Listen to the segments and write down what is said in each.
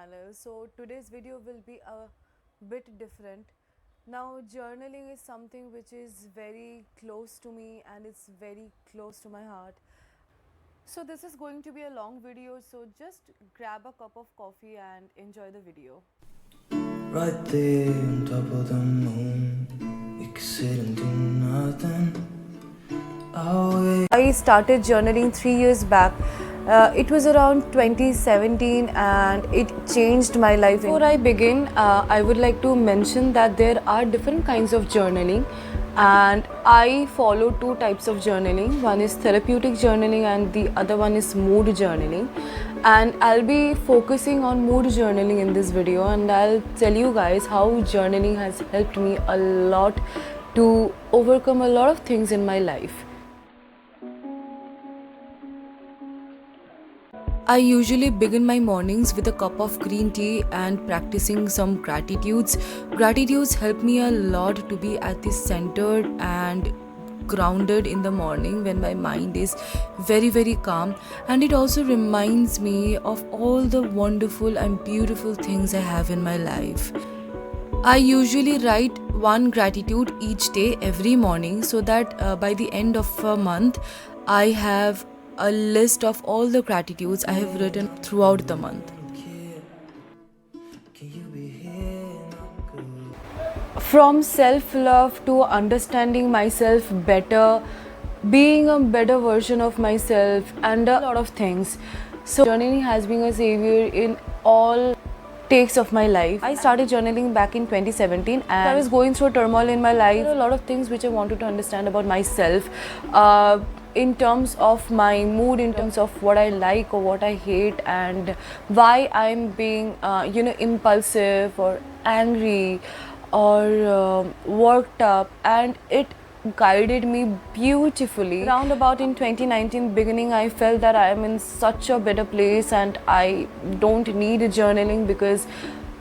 channel. So today's video will be a bit different. Now journaling is something which is very close to me and it's very close to my heart. So this is going to be a long video, so just grab a cup of coffee and enjoy the video. Right there on top of the moon, we could sit and do nothing. I started journaling 3 years back. It was around 2017 and it changed my life. Before I begin, I would like to mention that there are different kinds of journaling and I follow two types of journaling. One is therapeutic journaling and the other one is mood journaling. And I'll be focusing on mood journaling in this video, and I'll tell you guys how journaling has helped me a lot to overcome a lot of things in my life. I usually begin my mornings with a cup of green tea and practicing some gratitudes. Gratitudes help me a lot to be at the centered and grounded in the morning when my mind is very calm, and it also reminds me of all the wonderful and beautiful things I have in my life. I usually write one gratitude each day every morning so that by the end of a month I have a list of all the gratitudes I have written throughout the month. From self-love to understanding myself better, being a better version of myself, and a lot of things. So journaling has been a savior in all takes of my life. I started journaling back in 2017 and I was going through turmoil in my life. There are a lot of things which I wanted to understand about myself. In terms of my mood, in terms of what I like or what I hate, and why I'm being impulsive or angry or worked up, and it guided me beautifully. Around about in 2019 beginning, I felt that I am in such a better place and I don't need journaling because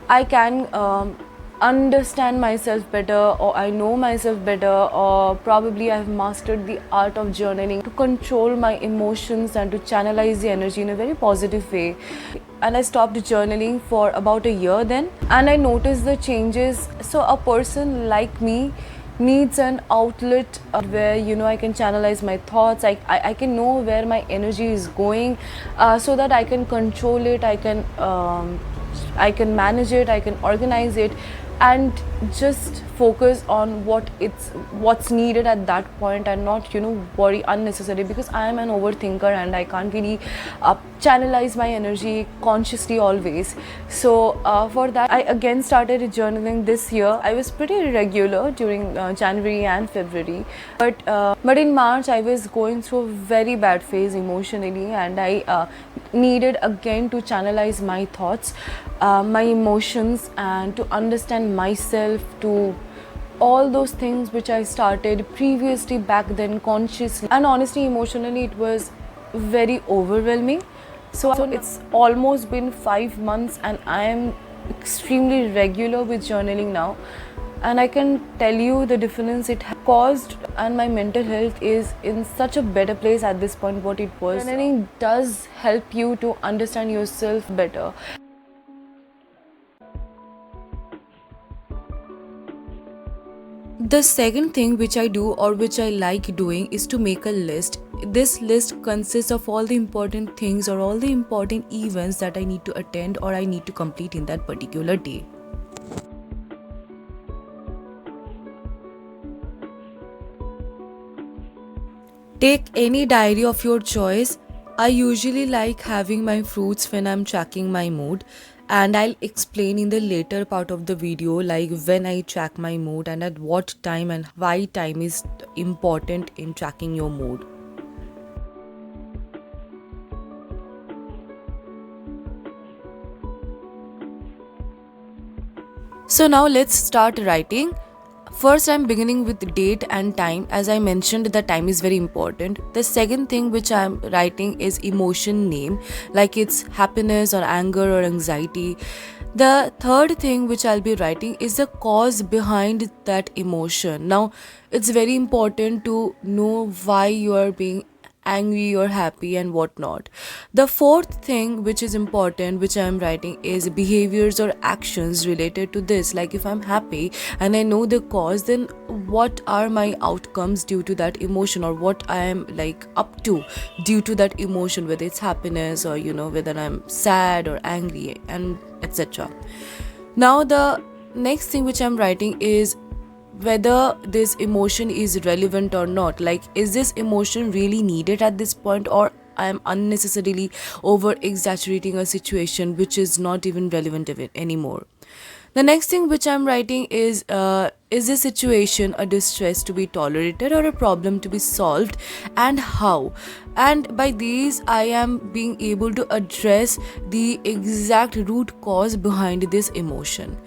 I can understand myself better, or I know myself better, or probably I've mastered the art of journaling to control my emotions and to channelize the energy in a very positive way. And I stopped journaling for about a year then, and I noticed the changes. So a person like me needs an outlet where I can channelize my thoughts. I can know where my energy is going, so that I can control it, I can manage it, I can organize it, and just focus on what's needed at that point, and not worry unnecessarily, because I am an overthinker and I can't really channelize my energy consciously always. So for that I again started journaling this year. I was pretty regular during January and February, but in March I was going through a very bad phase emotionally, and I needed again to channelize my thoughts, my emotions, and to understand myself, to all those things which I started previously back then consciously. And honestly, emotionally it was very overwhelming. So it's almost been 5 months and I am extremely regular with journaling now, and I can tell you the difference it has caused, and my mental health is in such a better place at this point what it was. Journaling does help you to understand yourself better. The second thing which I do, or which I like doing, is to make a list. This list consists of all the important things or all the important events that I need to attend or I need to complete in that particular day. Take any diary of your choice. I usually like having my fruits when I'm tracking my mood, and I'll explain in the later part of the video like when I track my mood and at what time and why time is important in tracking your mood. So now let's start writing. First, I'm beginning with date and time. As I mentioned, the time is very important. The second thing which I'm writing is emotion name, like it's happiness or anger or anxiety. The third thing which I'll be writing is the cause behind that emotion. Now, it's very important to know why you are being angry or happy and whatnot. The fourth thing which is important, which I am writing, is behaviors or actions related to this. Like if I'm happy and I know the cause, then what are my outcomes due to that emotion, or what I am like up to due to that emotion, whether it's happiness or whether I'm sad or angry, and etc. Now the next thing which I'm writing is whether this emotion is relevant or not. Like, is this emotion really needed at this point, or I am unnecessarily over exaggerating a situation which is not even relevant anymore. The next thing which I'm writing is this situation a distress to be tolerated or a problem to be solved, and how? And by these, I am being able to address the exact root cause behind this emotion.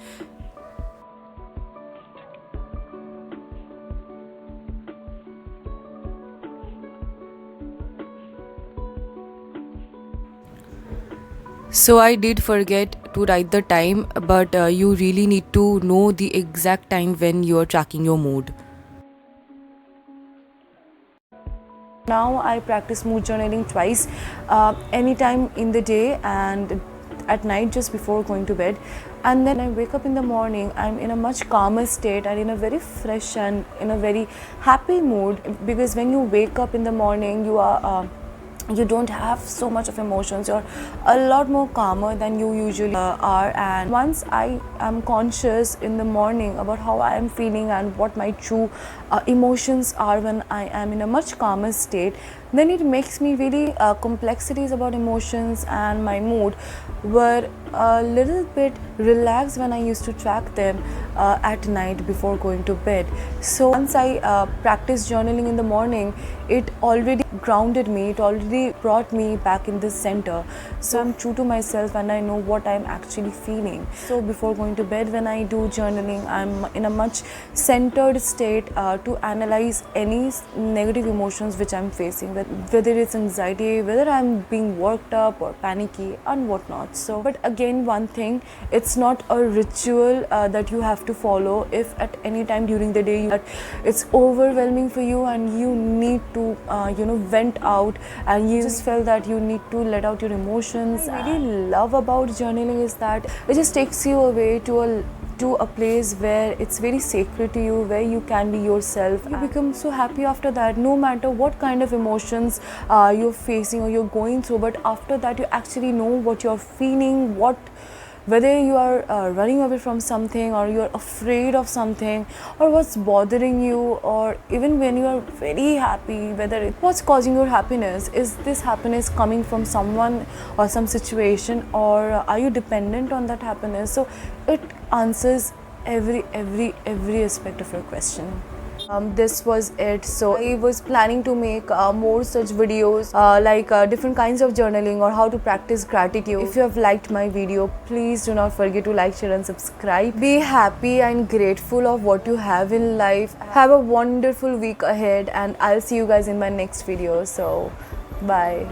So I did forget to write the time, but you really need to know the exact time when you are tracking your mood. Now I practice mood journaling twice, anytime in the day and at night just before going to bed. And then I wake up in the morning, I'm in a much calmer state and in a very fresh and in a very happy mood, because when you wake up in the morning, you don't have so much of emotions, you're a lot more calmer than you usually are. And once I am conscious in the morning about how I am feeling and what my true emotions are when I am in a much calmer state, then it makes me really complexities about emotions and my mood were a little bit relaxed when I used to track them at night before going to bed. So once I practiced journaling in the morning, it already grounded me, it already brought me back in this center. So I'm true to myself and I know what I'm actually feeling. So before going to bed, when I do journaling, I'm in a much centered state to analyze any negative emotions which I'm facing, whether it's anxiety, whether I'm being worked up or panicky and whatnot. So, but again, one thing, it's not a ritual that you have to follow. If at any time during the day it's overwhelming for you and you need to vent out, and you just felt that you need to let out your emotions. What I really love about journaling is that it just takes you away to a place where it's very sacred to you, where you can be yourself. You become so happy after that, no matter what kind of emotions you're facing or you're going through. But after that, you actually know what you're feeling, whether you are running away from something, or you're afraid of something, or what's bothering you, or even when you are very happy, what's causing your happiness. Is this happiness coming from someone or some situation, or are you dependent on that happiness? So it answers every aspect of your question. This was it. So I was planning to make more such videos, like different kinds of journaling or how to practice gratitude. If you have liked my video, please do not forget to like, share and subscribe. Be happy and grateful of what you have in life. Have a wonderful week ahead, and I'll see you guys in my next video. So bye.